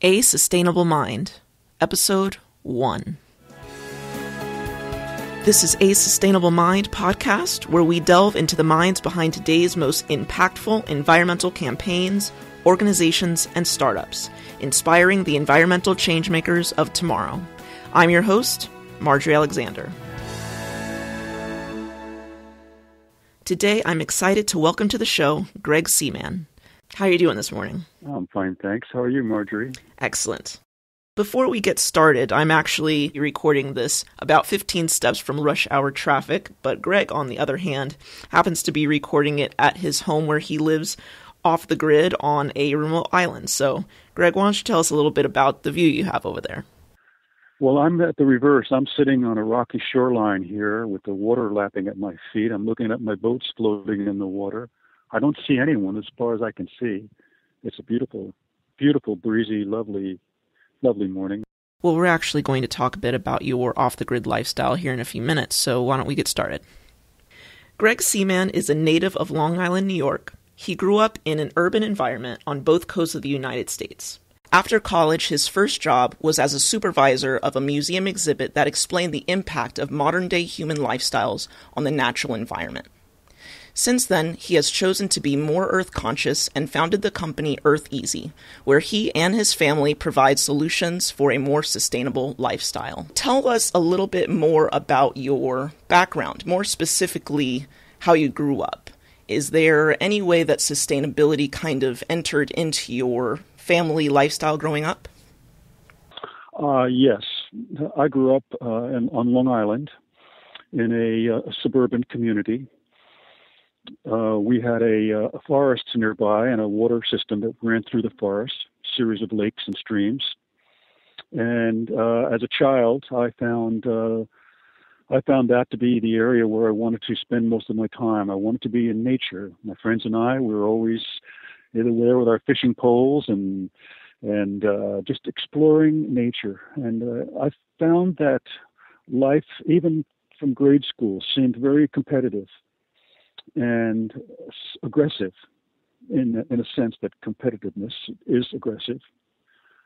A Sustainable Mind, Episode 1. This is A Sustainable Mind podcast, where we delve into the minds behind today's most impactful environmental campaigns, organizations, and startups, inspiring the environmental changemakers of tomorrow. I'm your host, Marjorie Alexander. Today, I'm excited to welcome to the show Greg Seaman. How are you doing this morning? I'm fine, thanks. How are you, Marjorie? Excellent. Before we get started, I'm actually recording this about 15 steps from rush hour traffic, but Greg, on the other hand, happens to be recording it at his home where he lives off the grid on a remote island. So, Greg, why don't you tell us a little bit about the view you have over there? Well, I'm at the reverse. I'm sitting on a rocky shoreline here with the water lapping at my feet. I'm looking at my boats floating in the water. I don't see anyone as far as I can see. It's a beautiful, beautiful, breezy, lovely morning. Well, we're actually going to talk a bit about your off-the-grid lifestyle here in a few minutes, so why don't we get started? Greg Seaman is a native of Long Island, New York. He grew up in an urban environment on both coasts of the United States. After college, his first job was as a supervisor of a museum exhibit that explained the impact of modern-day human lifestyles on the natural environment. Since then, he has chosen to be more Earth-conscious and founded the company Earth Easy, where he and his family provide solutions for a more sustainable lifestyle. Tell us a little bit more about your background, more specifically how you grew up. Is there any way that sustainability kind of entered into your family lifestyle growing up? Yes. I grew up on Long Island in a suburban community. We had a forest nearby and a water system that ran through the forest, a series of lakes and streams. And as a child, I found that to be the area where I wanted to spend most of my time. I wanted to be in nature. My friends and I, we were always either there with our fishing poles and just exploring nature. And I found that life, even from grade school, seemed very competitive and aggressive in a sense that competitiveness is aggressive.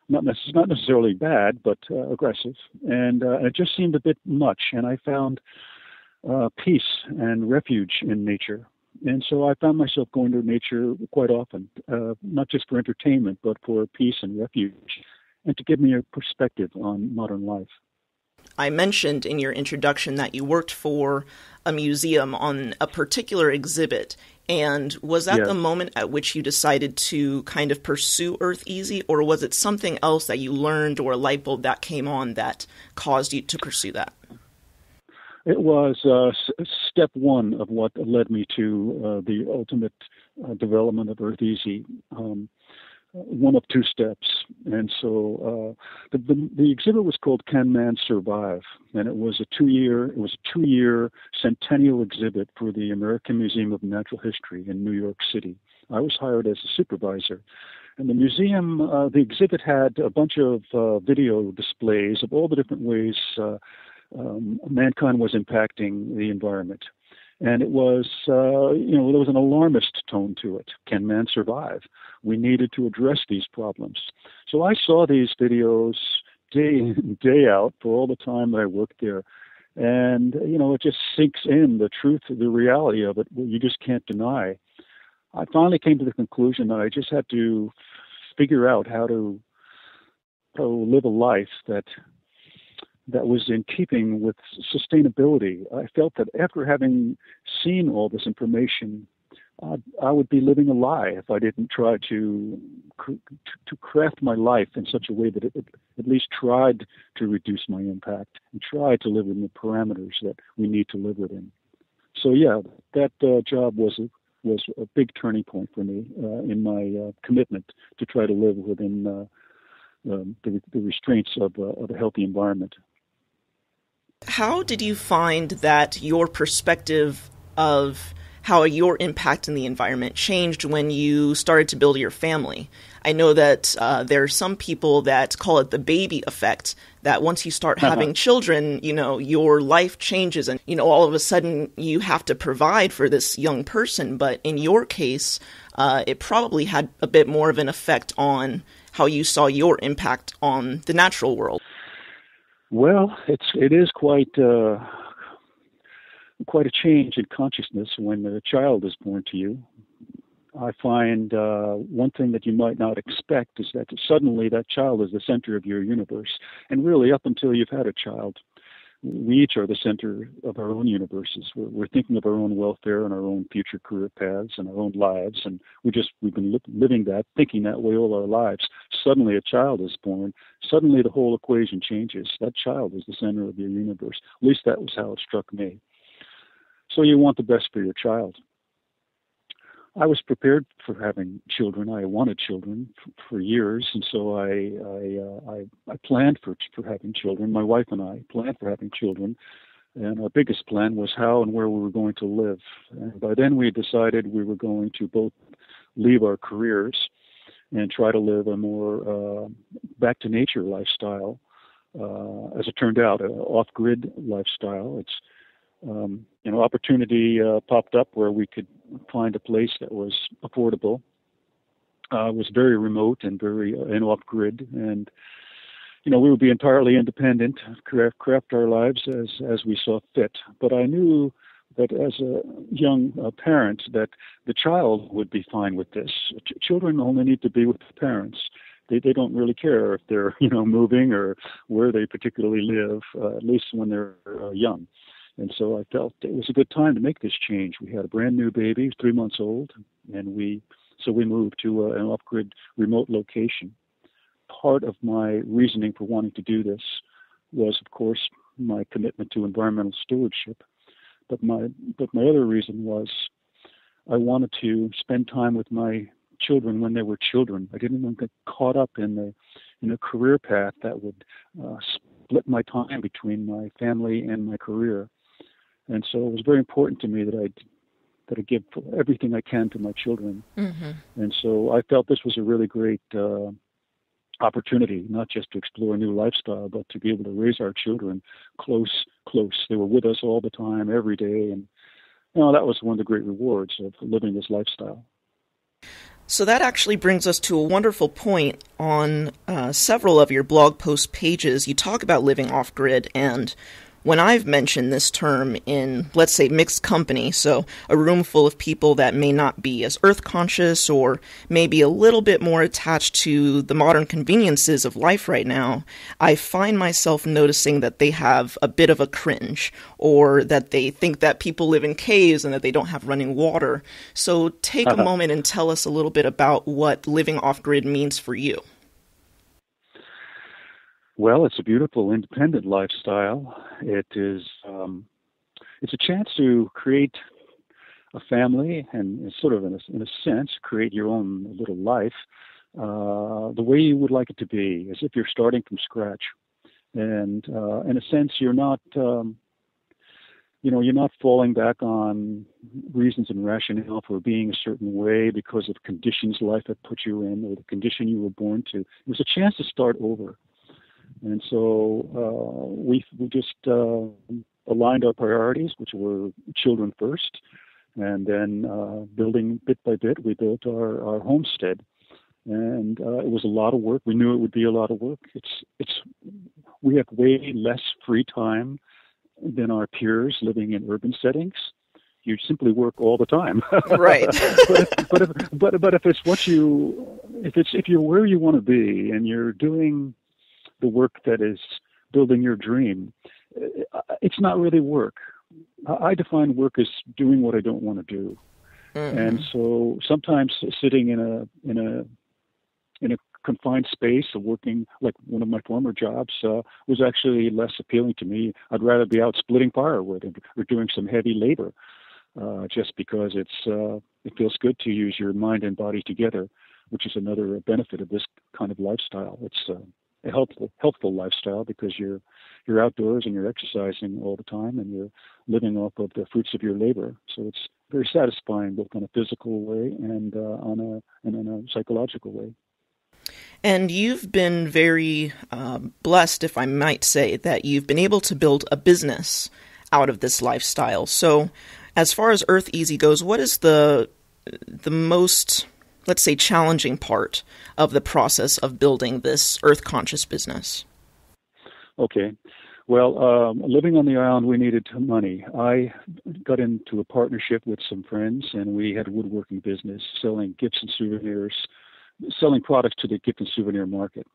Not necessarily bad, but aggressive. And it just seemed a bit much. And I found peace and refuge in nature. And so I found myself going to nature quite often, not just for entertainment, but for peace and refuge, and to give me a perspective on modern life. I mentioned in your introduction that you worked for a museum on a particular exhibit. And was that the moment at which you decided to kind of pursue Earth Easy, or was it something else that you learned or a light bulb that came on that caused you to pursue that? It was step one of what led me to the ultimate development of Earth Easy. One of two steps. And so the exhibit was called Can Man Survive? And it was a two-year centennial exhibit for the American Museum of Natural History in New York City. I was hired as a supervisor. And the museum, the exhibit had a bunch of video displays of all the different ways mankind was impacting the environment. And it was, there was an alarmist tone to it. Can man survive? We needed to address these problems. So I saw these videos day in, day out for all the time that I worked there. And, it just sinks in, the truth, the reality of it, you just can't deny. I finally came to the conclusion that I just had to figure out how to live a life that was in keeping with sustainability. I felt that after having seen all this information, I would be living a lie if I didn't try to craft my life in such a way that it at least tried to reduce my impact and tried to live in the parameters that we need to live within. So that job was a big turning point for me in my commitment to try to live within the restraints of a healthy environment. How did you find that your perspective of how your impact in the environment changed when you started to build your family? I know that there are some people that call it the baby effect, that once you start having children, your life changes and, all of a sudden you have to provide for this young person. But in your case, it probably had a bit more of an effect on how you saw your impact on the natural world. Well, it is quite a change in consciousness when a child is born to you. I find one thing that you might not expect is that suddenly that child is the center of your universe. And really, up until you've had a child, we each are the center of our own universes. We're thinking of our own welfare and our own future career paths and our own lives. And we've been living that, thinking that way all our lives. Suddenly a child is born. Suddenly the whole equation changes. That child is the center of your universe. At least that was how it struck me. So you want the best for your child. I was prepared for having children. I wanted children for years, and so I planned for having children. My wife and I planned for having children, and our biggest plan was how and where we were going to live. And by then we decided we were going to both leave our careers and try to live a more back to nature lifestyle. As it turned out, an off-grid lifestyle. It's opportunity popped up where we could find a place that was affordable, was very remote and and off-grid, and we would be entirely independent, craft our lives as we saw fit. But I knew that as a young parent that the child would be fine with this. Children only need to be with the parents. They don't really care if they're moving or where they particularly live, at least when they're young. And so I felt it was a good time to make this change. We had a brand new baby, 3 months old, and we moved to an off-grid remote location. Part of my reasoning for wanting to do this was, of course, my commitment to environmental stewardship. But my other reason was I wanted to spend time with my children when they were children. I didn't want to get caught up in a career path that would split my time between my family and my career. And so it was very important to me that I give everything I can to my children. Mm-hmm. And so I felt this was a really great opportunity, not just to explore a new lifestyle, but to be able to raise our children close. They were with us all the time, every day. And that was one of the great rewards of living this lifestyle. So that actually brings us to a wonderful point. On several of your blog post pages, you talk about living off-grid, and when I've mentioned this term in, let's say, mixed company, so a room full of people that may not be as earth conscious or maybe a little bit more attached to the modern conveniences of life right now, I find myself noticing that they have a bit of a cringe, or that they think that people live in caves and that they don't have running water. So take a moment and tell us a little bit about what living off-grid means for you. Well, it's a beautiful, independent lifestyle. It is, it's a chance to create a family and sort of, in a sense, create your own little life the way you would like it to be, as if you're starting from scratch. And in a sense, you're not falling back on reasons and rationale for being a certain way because of conditions life had put you in or the condition you were born to. It was a chance to start over. And so we just aligned our priorities, which were children first, and then building bit by bit, we built our homestead. And it was a lot of work. We knew it would be a lot of work. We have way less free time than our peers living in urban settings. You simply work all the time. Right. but if if you're where you want to be and you're doing the work that is building your dream, it's not really work. I define work as doing what I don't want to do. Mm-hmm. And so sometimes sitting in a confined space of working, like one of my former jobs, was actually less appealing to me. I'd rather be out splitting firewood or doing some heavy labor, just because it feels good to use your mind and body together, which is another benefit of this kind of lifestyle. It's a helpful lifestyle because you're outdoors and you're exercising all the time and you're living off of the fruits of your labor. So it's very satisfying both on a physical way and on a psychological way. And you've been very blessed, if I might say, that you've been able to build a business out of this lifestyle. So as far as Earth Easy goes, what is the most let's say, challenging part of the process of building this earth conscious business? Okay. Well, living on the island, we needed money. I got into a partnership with some friends, and we had a woodworking business selling gifts and souvenirs, selling products to the gift and souvenir market.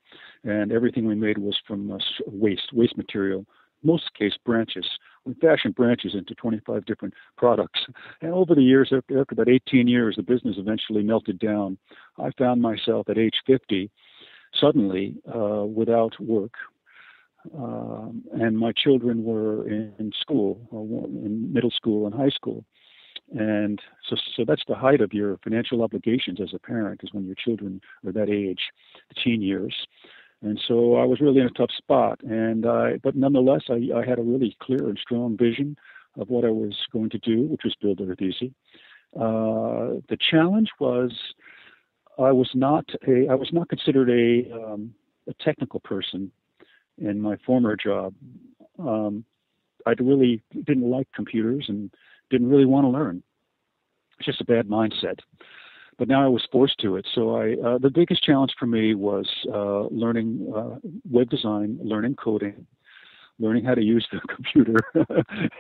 And everything we made was from waste material, most case branches. We fashioned branches into 25 different products. And over the years, after about 18 years, the business eventually melted down. I found myself at age 50 suddenly without work. And my children were in school, in middle school and high school. And so that's the height of your financial obligations as a parent, is when your children are that age, the teen years. And so I was really in a tough spot. But nonetheless, I had a really clear and strong vision of what I was going to do, which was build Earth Easy. The challenge was I was not considered a technical person in my former job. I really didn't like computers and didn't really want to learn. It's just a bad mindset. But now I was forced to it. So the biggest challenge for me was learning web design, learning coding, learning how to use the computer,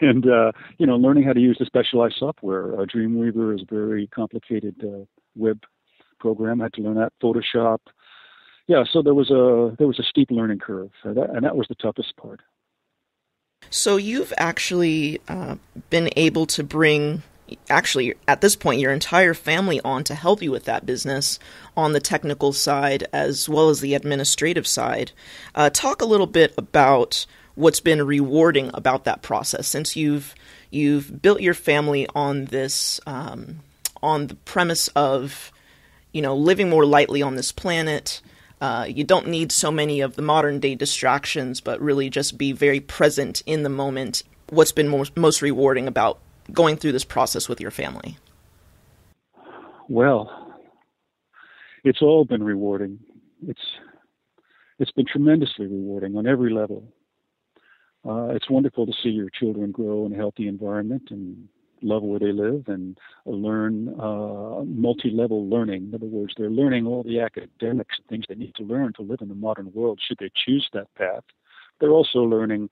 and learning how to use the specialized software. Dreamweaver is a very complicated web program. I had to learn that. Photoshop. Yeah, so there was a steep learning curve, and that was the toughest part. So you've actually been able to bring, actually, at this point, your entire family on to help you with that business on the technical side as well as the administrative side. Talk a little bit about what's been rewarding about that process, since you've built your family on this, on the premise of, living more lightly on this planet. You don't need so many of the modern day distractions, but really just be very present in the moment. What's been most rewarding about going through this process with your family? Well, it's all been rewarding. It's been tremendously rewarding on every level. It's wonderful to see your children grow in a healthy environment and love where they live and learn multi-level learning. In other words, they're learning all the academics and things they need to learn to live in the modern world should they choose that path. They're also learning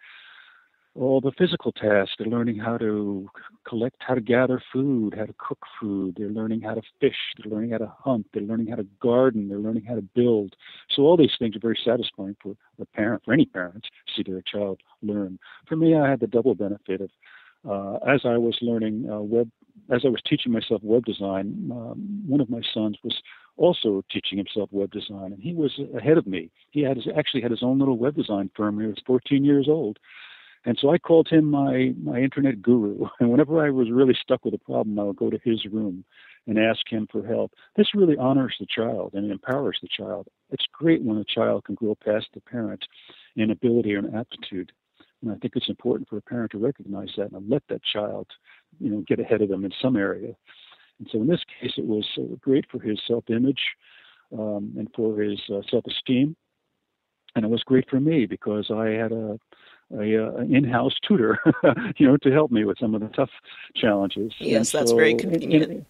all the physical tasks. They're learning how to collect, how to gather food, how to cook food. They're learning how to fish. They're learning how to hunt. They're learning how to garden. They're learning how to build. So all these things are very satisfying for a parent, for any parent, to see their child learn. For me, I had the double benefit of as I was learning as I was teaching myself web design, one of my sons was also teaching himself web design, and he was ahead of me. He actually had his own little web design firm when he was 14 years old. And so I called him my internet guru. And whenever I was really stuck with a problem, I would go to his room and ask him for help. This really honors the child and empowers the child. It's great when a child can grow past the parent in ability or in aptitude. And I think it's important for a parent to recognize that and let that child, get ahead of them in some area. And so in this case, it was great for his self-image and for his self-esteem. And it was great for me because I had an in-house tutor, to help me with some of the tough challenges. Yes, that's very convenient.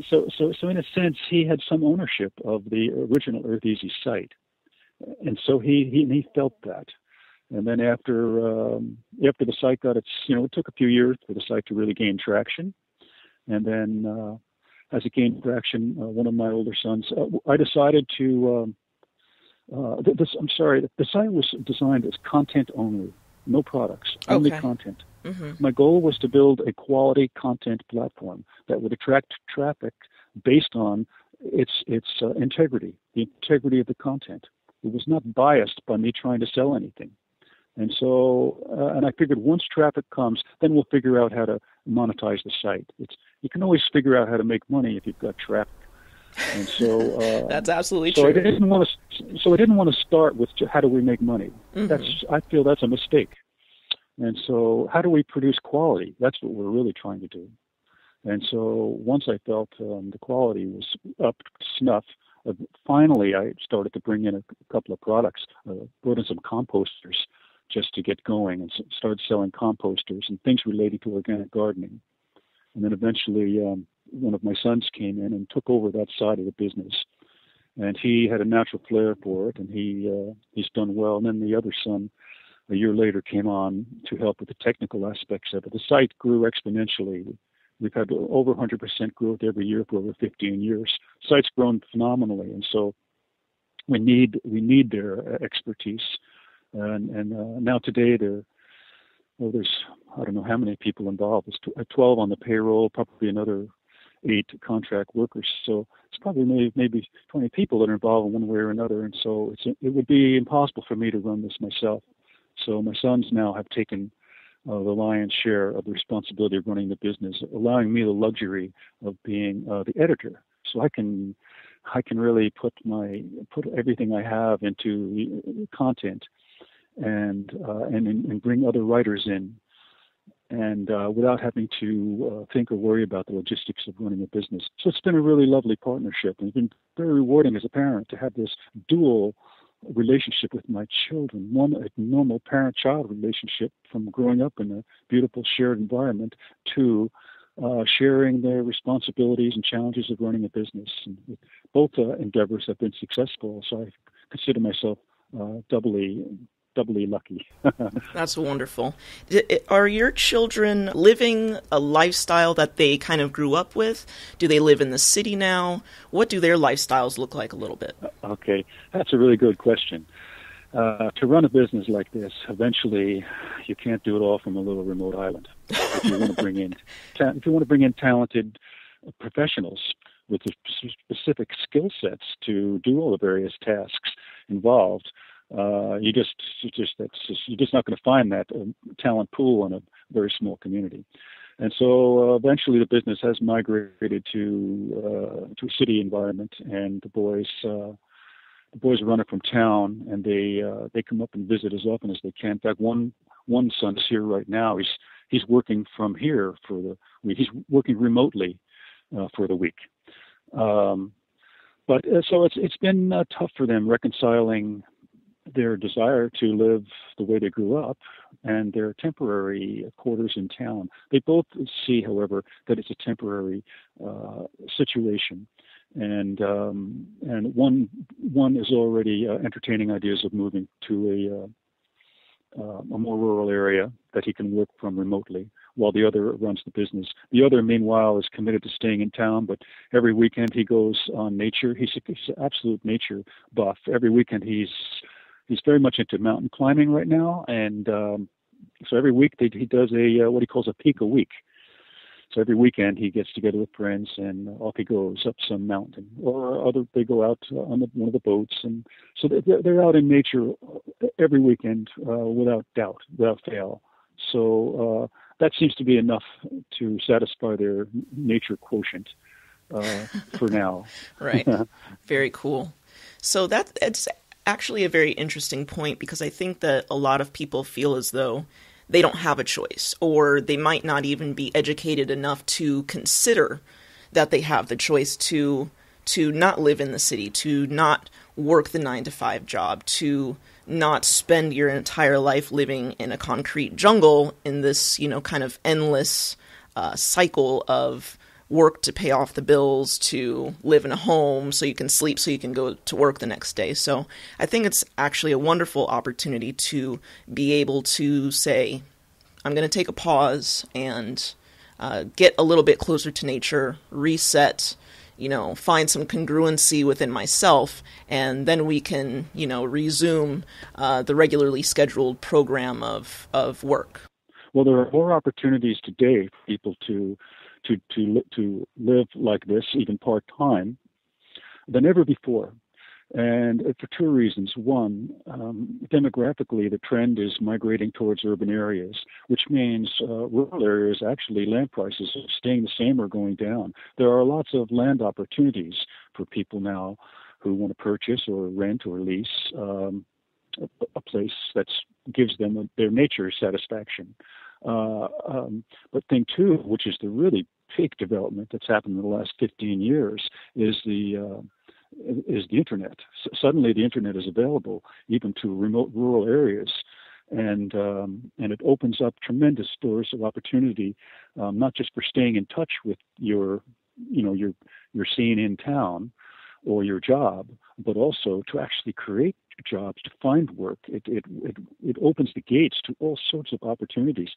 So in a sense, he had some ownership of the original Earth Easy site, and so he felt that. And then after the site got it took a few years for the site to really gain traction. And then as it gained traction, one of my older sons, I decided to. The site was designed as content only, no products, only content. Mm-hmm. My goal was to build a quality content platform that would attract traffic based on its integrity, the integrity of the content. It was not biased by me trying to sell anything. And so, and I figured once traffic comes, then we'll figure out how to monetize the site. You can always figure out how to make money if you've got traffic. And so that's absolutely true. I didn't want to start with how do we make money. Mm-hmm. I feel that's a mistake. And so how do we produce quality? That's what we're really trying to do. And so once I felt the quality was up to snuff, finally I started to bring in a couple of products. Brought in some composters just to get going, and started selling composters and things related to organic gardening. And then eventually one of my sons came in and took over that side of the business. And he had a natural flair for it, and he's done well. And then the other son, a year later, came on to help with the technical aspects of it. The site grew exponentially. We've had over 100% growth every year for over 15 years. The site's grown phenomenally, and so we need their expertise. And now today there's I don't know how many people involved. There's 12 on the payroll, probably another 8 contract workers. So it's probably maybe 20 people that are involved in one way or another. And so it would be impossible for me to run this myself. So my sons now have taken the lion's share of the responsibility of running the business, allowing me the luxury of being the editor. So I can really put everything I have into content and bring other writers in, and without having to think or worry about the logistics of running a business. So it's been a really lovely partnership, and it's been very rewarding as a parent to have this dual relationship with my children. One, a normal parent-child relationship from growing up in a beautiful shared environment. Two, sharing their responsibilities and challenges of running a business. And both endeavors have been successful, so I consider myself doubly lucky. That's wonderful. Are your children living a lifestyle that they kind of grew up with? Do they live in the city now? What do their lifestyles look like a little bit? Okay, that's a really good question. To run a business like this, eventually you can't do it all from a little remote island. If you want to bring in talented professionals with specific skill sets to do all the various tasks involved, you're just not going to find that talent pool in a very small community. And so eventually the business has migrated to a city environment, and the boys run it from town, and they come up and visit as often as they can. In fact, one son is here right now. He's working from here for the week. He's working remotely for the week. But so it's been tough for them reconciling their desire to live the way they grew up and their temporary quarters in town. They both see, however, that it's a temporary situation, and one is already entertaining ideas of moving to a more rural area that he can work from remotely, while the other runs the business. The other, meanwhile, is committed to staying in town, but every weekend he goes on nature. He's an absolute nature buff. Every weekend he's very much into mountain climbing right now, and so every week he does what he calls a peak a week. So every weekend he gets together with friends, and off he goes up some mountain, or they go out on one of the boats, and so they're out in nature every weekend without doubt, without fail. So that seems to be enough to satisfy their nature quotient for now. Right. Very cool. So it's actually a very interesting point, because I think that a lot of people feel as though they don't have a choice, or they might not even be educated enough to consider that they have the choice to not live in the city, to not work the 9-to-5 job, to not spend your entire life living in a concrete jungle in this, kind of endless cycle of work to pay off the bills, to live in a home so you can sleep, so you can go to work the next day. So I think it's actually a wonderful opportunity to be able to say, I'm going to take a pause and get a little bit closer to nature, reset, find some congruency within myself, and then we can, resume the regularly scheduled program of work. Well, there are more opportunities today for people to live like this, even part-time, than ever before. And for two reasons. One, demographically, the trend is migrating towards urban areas, which means rural areas, actually, land prices are staying the same or going down. There are lots of land opportunities for people now who want to purchase or rent or lease a place that gives them their nature satisfaction. But thing two, which is the really big development that's happened in the last 15 years, is the internet. Suddenly, the internet is available even to remote rural areas, and it opens up tremendous doors of opportunity, not just for staying in touch with your you're seeing in town or your job, but also to actually create jobs, to find work. It opens the gates to all sorts of opportunities,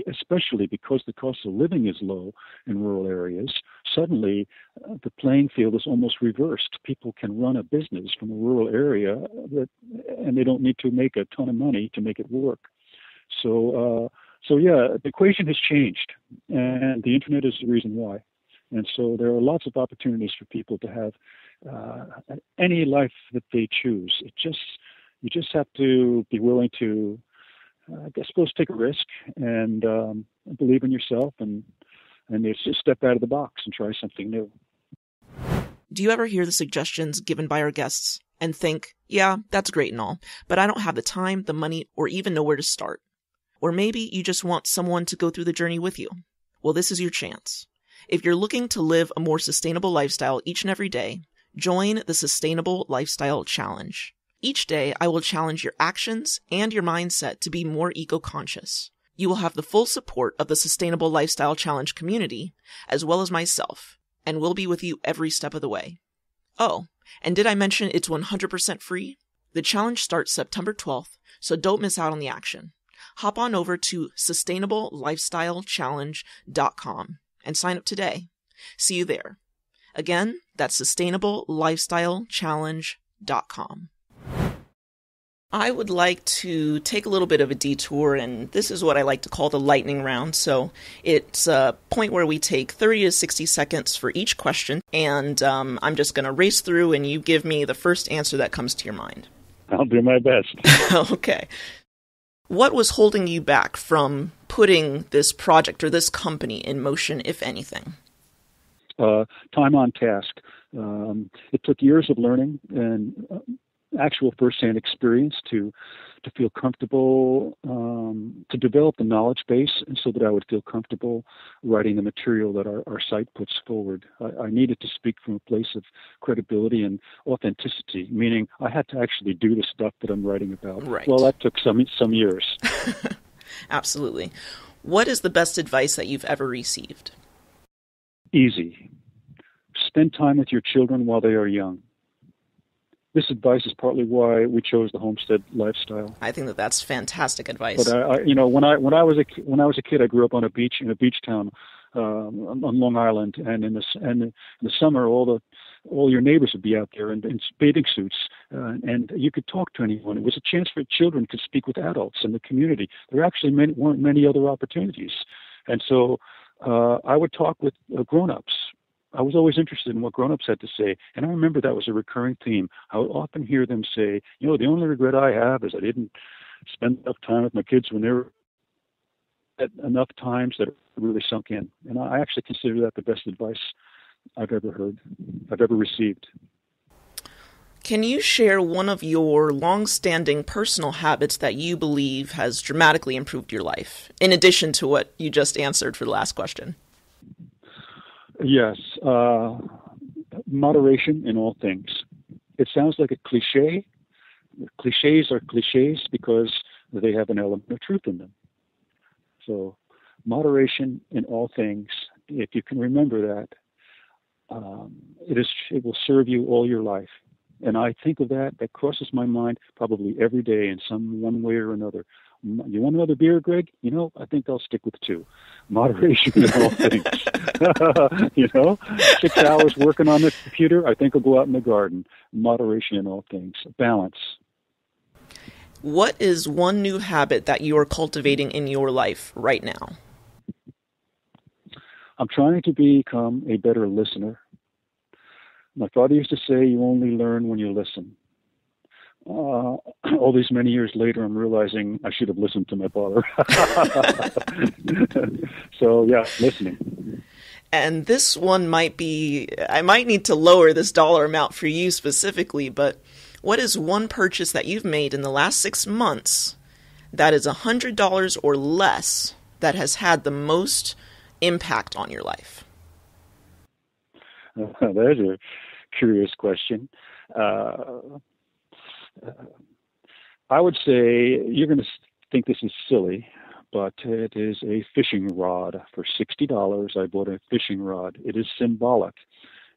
especially because the cost of living is low in rural areas. Suddenly, the playing field is almost reversed. People can run a business from a rural area, and they don't need to make a ton of money to make it work. So yeah, the equation has changed, and the internet is the reason why. And so there are lots of opportunities for people to have any life that they choose. You just have to be willing to, I suppose, take a risk and believe in yourself, and it's just step out of the box and try something new. Do you ever hear the suggestions given by our guests and think, yeah, that's great and all, but I don't have the time, the money, or even know where to start? Or maybe you just want someone to go through the journey with you. Well, this is your chance. If you're looking to live a more sustainable lifestyle each and every day, join the Sustainable Lifestyle Challenge. Each day, I will challenge your actions and your mindset to be more eco-conscious. You will have the full support of the Sustainable Lifestyle Challenge community, as well as myself, and we'll be with you every step of the way. Oh, and did I mention it's 100% free? The challenge starts September 12th, so don't miss out on the action. Hop on over to sustainablelifestylechallenge.com and sign up today. See you there. Again, that's sustainablelifestylechallenge.com. I would like to take a little bit of a detour, and this is what I like to call the lightning round. So it's a point where we take 30 to 60 seconds for each question, and I'm just going to race through, and you give me the first answer that comes to your mind. I'll do my best. Okay. What was holding you back from putting this project or this company in motion, if anything? Time on task. It took years of learning and actual first-hand experience to feel comfortable, to develop the knowledge base, and so that I would feel comfortable writing the material that our site puts forward. I needed to speak from a place of credibility and authenticity, meaning I had to actually do the stuff that I'm writing about. Right. Well, that took some years. Absolutely. What is the best advice that you've ever received? Easy. Spend time with your children while they are young. This advice is partly why we chose the homestead lifestyle. I think that's fantastic advice. But when I was a kid, I grew up on a beach in a beach town on Long Island, and in the summer, all your neighbors would be out there in bathing suits, and you could talk to anyone. It was a chance for children to speak with adults in the community. There actually weren't many other opportunities, and so I would talk with grown-ups. I was always interested in what grown-ups had to say, and I remember that was a recurring theme. I would often hear them say, the only regret I have is I didn't spend enough time with my kids when they were at enough times that it really sunk in. And I actually consider that the best advice I've ever received. Can you share one of your long-standing personal habits that you believe has dramatically improved your life, in addition to what you just answered for the last question? Yes, moderation in all things. It sounds like a cliche. Cliches are cliches because they have an element of truth in them. So moderation in all things, if you can remember that, it will serve you all your life. And I think of that crosses my mind probably every day in some one way or another. You want another beer, Greg? I think I'll stick with 2. Moderation in all things. 6 hours working on the computer, I think I'll go out in the garden. Moderation in all things. Balance. What is one new habit that you are cultivating in your life right now? I'm trying to become a better listener. My father used to say, you only learn when you listen. All these many years later, I'm realizing I should have listened to my father. So, yeah, listening. And this one I might need to lower this dollar amount for you specifically, but what is one purchase that you've made in the last 6 months that is $100 or less that has had the most impact on your life? That's a curious question. I would say you're going to think this is silly, but it is a fishing rod. For $60, I bought a fishing rod. It is symbolic.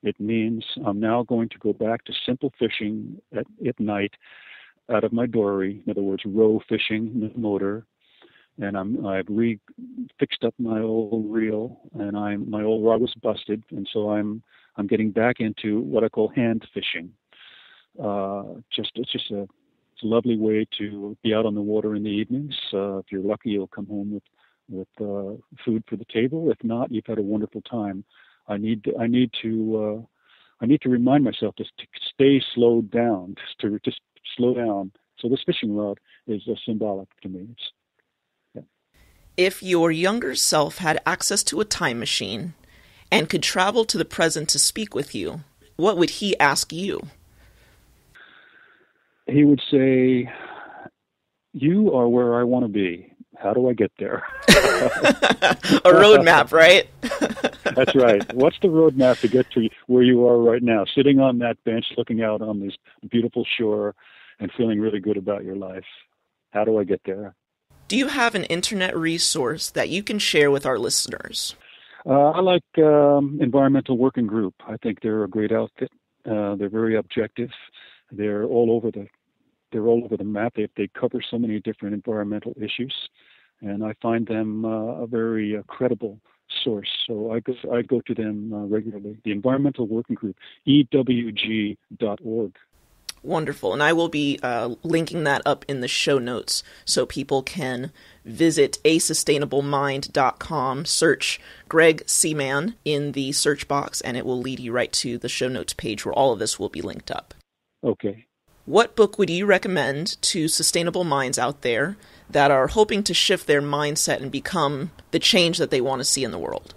It means I'm now going to go back to simple fishing at night out of my dory. In other words, row fishing, no motor. And I've fixed up my old reel, and my old rod was busted, and so I'm getting back into what I call hand fishing. It's a lovely way to be out on the water in the evenings. If you're lucky, you'll come home with food for the table. If not, you've had a wonderful time. I need to remind myself to stay slowed down, to just slow down. So this fishing rod is symbolic to me. If your younger self had access to a time machine and could travel to the present to speak with you, what would he ask you? He would say, "You are where I want to be. How do I get there?" A roadmap, right? That's right. What's the roadmap to get to where you are right now, sitting on that bench, looking out on this beautiful shore and feeling really good about your life? How do I get there? Do you have an internet resource that you can share with our listeners? I like Environmental Working Group. I think they're a great outfit. They're very objective. They're all over the map. They cover so many different environmental issues, and I find them a very credible source. So I go to them regularly. The Environmental Working Group, EWG.org. Wonderful. And I will be linking that up in the show notes so people can visit asustainablemind.com, search Greg Seaman in the search box, and it will lead you right to the show notes page where all of this will be linked up. Okay. What book would you recommend to sustainable minds out there that are hoping to shift their mindset and become the change that they want to see in the world?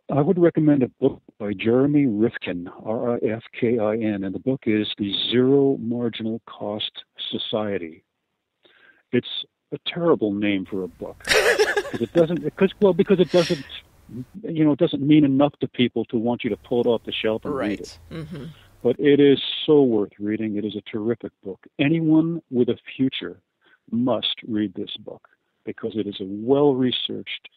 I would recommend a book by Jeremy Rifkin, Rifkin, and the book is The Zero Marginal Cost Society. It's a terrible name for a book because it doesn't mean enough to people to want you to pull it off the shelf and read it. Mm-hmm. But it is so worth reading. It is a terrific book. Anyone with a future must read this book because it is a well-researched,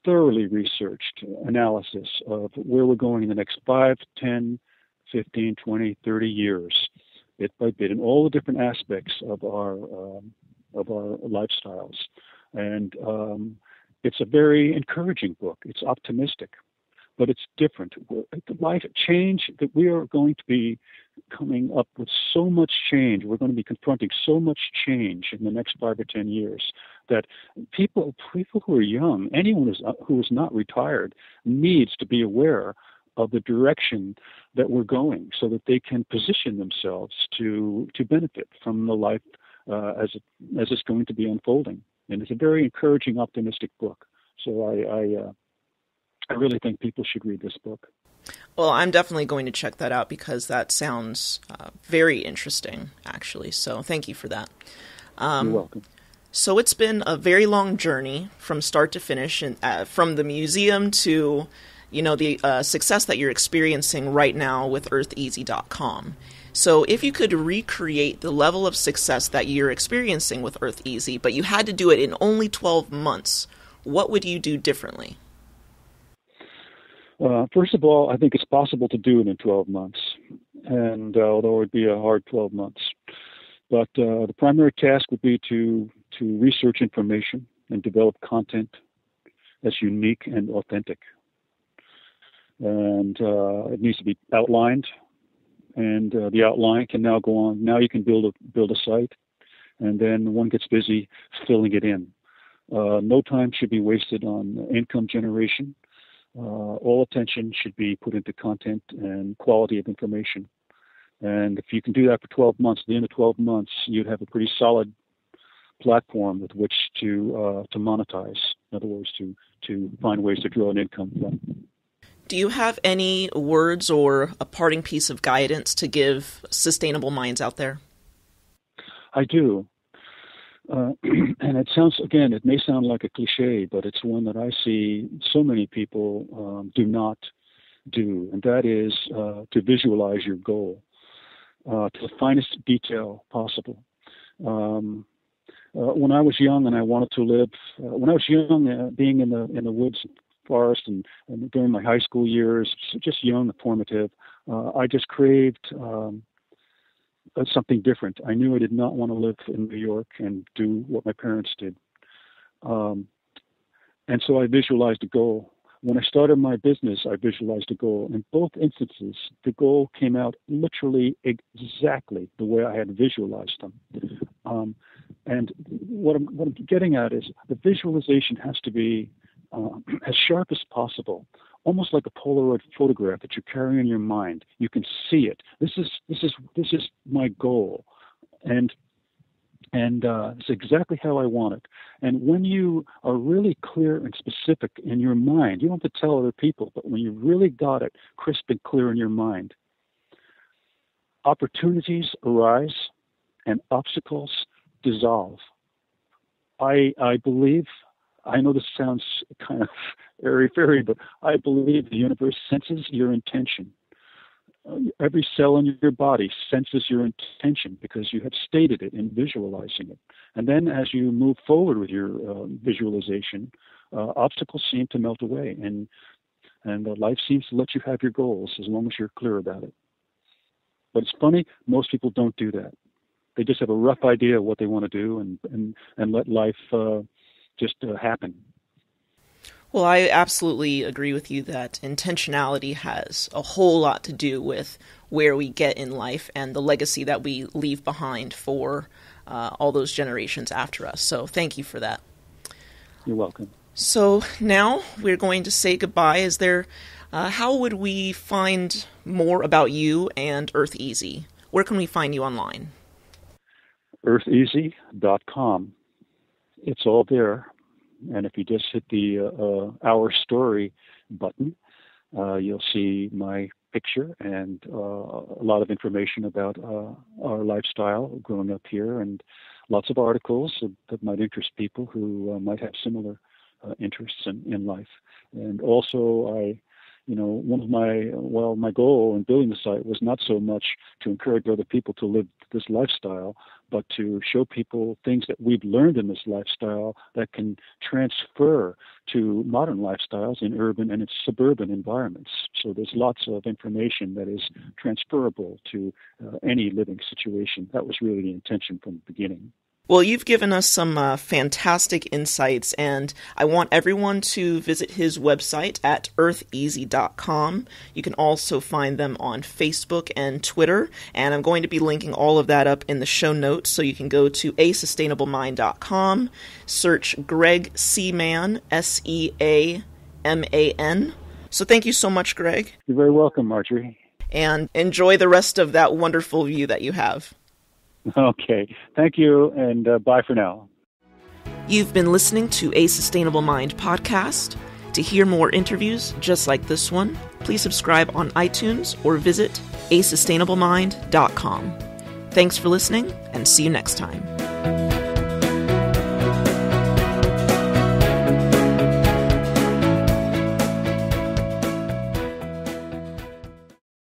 thoroughly researched analysis of where we're going in the next 5, 10, 15, 20, 30 years, bit by bit, in all the different aspects of our lifestyles. And it's a very encouraging book. It's optimistic, but it's different. The life change that we are going to be coming up with so much change. We're going to be confronting so much change in the next 5 or 10 years that people who are young, anyone who is not retired, needs to be aware of the direction that we're going so that they can position themselves to benefit from the life as it's going to be unfolding. And it's a very encouraging, optimistic book. So I really think people should read this book. Well, I'm definitely going to check that out because that sounds very interesting, actually. So thank you for that. You're welcome. So it's been a very long journey from start to finish, and from the museum to, the success that you're experiencing right now with EarthEasy.com. So if you could recreate the level of success that you're experiencing with EarthEasy, but you had to do it in only 12 months, what would you do differently? First of all, I think it's possible to do it in 12 months, and although it would be a hard 12 months. But the primary task would be to research information and develop content that's unique and authentic. And it needs to be outlined, and the outline can now go on. Now you can build a site, and then one gets busy filling it in. No time should be wasted on income generation. All attention should be put into content and quality of information. And if you can do that for 12 months, at the end of 12 months, you'd have a pretty solid platform with which to monetize. In other words, to find ways to draw an income from. Do you have any words or a parting piece of guidance to give sustainable minds out there? I do. And it may sound like a cliche, but it's one that I see so many people do not do, and that is to visualize your goal to the finest detail possible. when I was young and I wanted to live, when I was young, being in the woods, forest, and during my high school years, just young, formative, I just craved something different. I knew I did not want to live in New York and do what my parents did. And so I visualized a goal. When I started my business, I visualized a goal. In both instances, the goal came out literally exactly the way I had visualized them. And what I'm getting at is the visualization has to be as sharp as possible, almost like a Polaroid photograph that you carry in your mind. You can see it. This is my goal, and it's exactly how I want it. And when you are really clear and specific in your mind, you don't have to tell other people, but when you really got it crisp and clear in your mind, opportunities arise and obstacles dissolve. I believe, I know this sounds kind of airy-fairy, but I believe the universe senses your intention. Every cell in your body senses your intention because you have stated it in visualizing it. And then as you move forward with your visualization, obstacles seem to melt away, and life seems to let you have your goals as long as you're clear about it. But it's funny, most people don't do that. They just have a rough idea of what they want to do and let life just happen. Well, I absolutely agree with you that intentionality has a whole lot to do with where we get in life and the legacy that we leave behind for all those generations after us. So thank you for that. You're welcome. So now we're going to say goodbye. Is there, how would we find more about you and Earth Easy? Where can we find you online? EarthEasy.com. It's all there. And if you just hit the Our Story button, you'll see my picture and a lot of information about our lifestyle growing up here, and lots of articles that might interest people who might have similar interests in life. And also, one of my goal in building the site was not so much to encourage other people to live this lifestyle, but to show people things that we've learned in this lifestyle that can transfer to modern lifestyles in urban and in suburban environments. So there's lots of information that is transferable to any living situation. That was really the intention from the beginning. Well, you've given us some fantastic insights, and I want everyone to visit his website at eartheasy.com. You can also find them on Facebook and Twitter, and I'm going to be linking all of that up in the show notes, so you can go to asustainablemind.com, search Greg Seaman, Seaman. So thank you so much, Greg. You're very welcome, Marjorie. And enjoy the rest of that wonderful view that you have. Okay. Thank you, and bye for now. You've been listening to A Sustainable Mind podcast. To hear more interviews just like this one, please subscribe on iTunes or visit asustainablemind.com. Thanks for listening, and see you next time.